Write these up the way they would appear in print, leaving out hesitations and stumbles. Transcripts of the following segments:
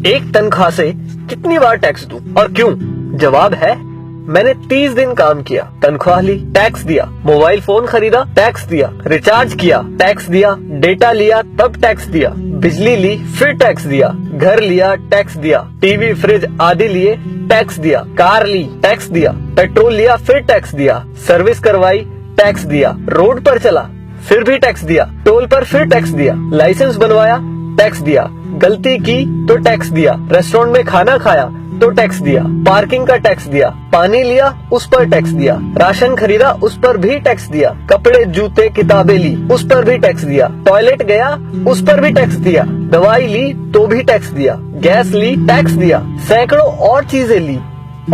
एक तनख्वाह से कितनी बार टैक्स दूं और क्यों? जवाब है, मैंने 30 दिन काम किया, तनख्वाह ली, टैक्स दिया, मोबाइल फोन खरीदा, टैक्स दिया, रिचार्ज किया, टैक्स दिया, डेटा लिया, तब टैक्स दिया, बिजली ली, फिर टैक्स दिया, घर लिया, टैक्स दिया, टीवी फ्रिज आदि लिए, टैक्स दिया, कार ली, टैक्स दिया, पेट्रोल लिया, फिर टैक्स दिया, सर्विस करवाई, टैक्स दिया, रोड पर चला, फिर भी टैक्स दिया, टोल पर फिर टैक्स दिया, लाइसेंस बनवाया, टैक्स दिया, गलती की तो टैक्स दिया, रेस्टोरेंट में खाना खाया तो टैक्स दिया, पार्किंग का टैक्स दिया, पानी लिया उस पर टैक्स दिया, राशन खरीदा उस पर भी टैक्स दिया, कपड़े जूते किताबें ली उस पर भी टैक्स दिया, टॉयलेट गया उस पर भी टैक्स दिया, दवाई ली तो भी टैक्स दिया, गैस ली टैक्स दिया, सैकड़ों और चीजें ली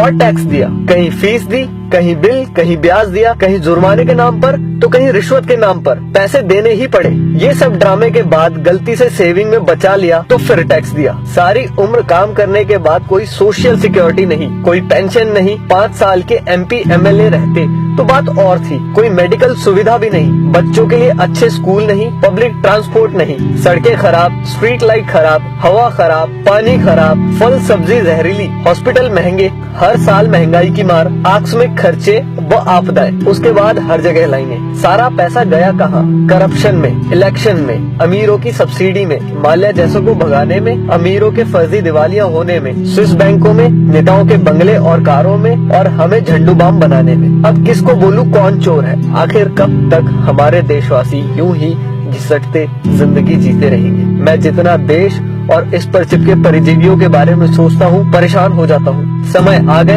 और टैक्स दिया, कहीं फीस दी, कहीं बिल, कहीं ब्याज दिया, कहीं जुर्माने के नाम पर तो कहीं रिश्वत के नाम पर पैसे देने ही पड़े। ये सब ड्रामे के बाद गलती से सेविंग में बचा लिया तो फिर टैक्स दिया। सारी उम्र काम करने के बाद कोई सोशल सिक्योरिटी नहीं, कोई पेंशन नहीं, 5 साल के MP MLA रहते तो बात और थी, कोई मेडिकल सुविधा भी नहीं, बच्चों के लिए अच्छे स्कूल नहीं, पब्लिक ट्रांसपोर्ट नहीं, सड़कें खराब, स्ट्रीट लाइट खराब, हवा खराब, पानी खराब, फल सब्जी जहरीली, हॉस्पिटल महंगे, हर साल महंगाई की मार, आकस्मिक खर्चे व आपदाएं, उसके बाद हर जगह लाइनें। सारा पैसा गया कहाँ? करप्शन में, इलेक्शन में, अमीरों की सब्सिडी में, माल्या जैसों को भगाने में, अमीरों के फर्जी दिवालियां होने में, स्विस बैंकों में, नेताओं के बंगले और कारों में और हमें झंडू बाम बनाने में। अब किसको बोलूं कौन चोर है? आखिर कब तक हमारे देशवासी यूं ही घिसटते जिंदगी जीते रहेंगे? मैं जितना देश और इस पर चिपके परिजीवियों के बारे में सोचता हूँ, परेशान हो जाता हूँ। समय आ गया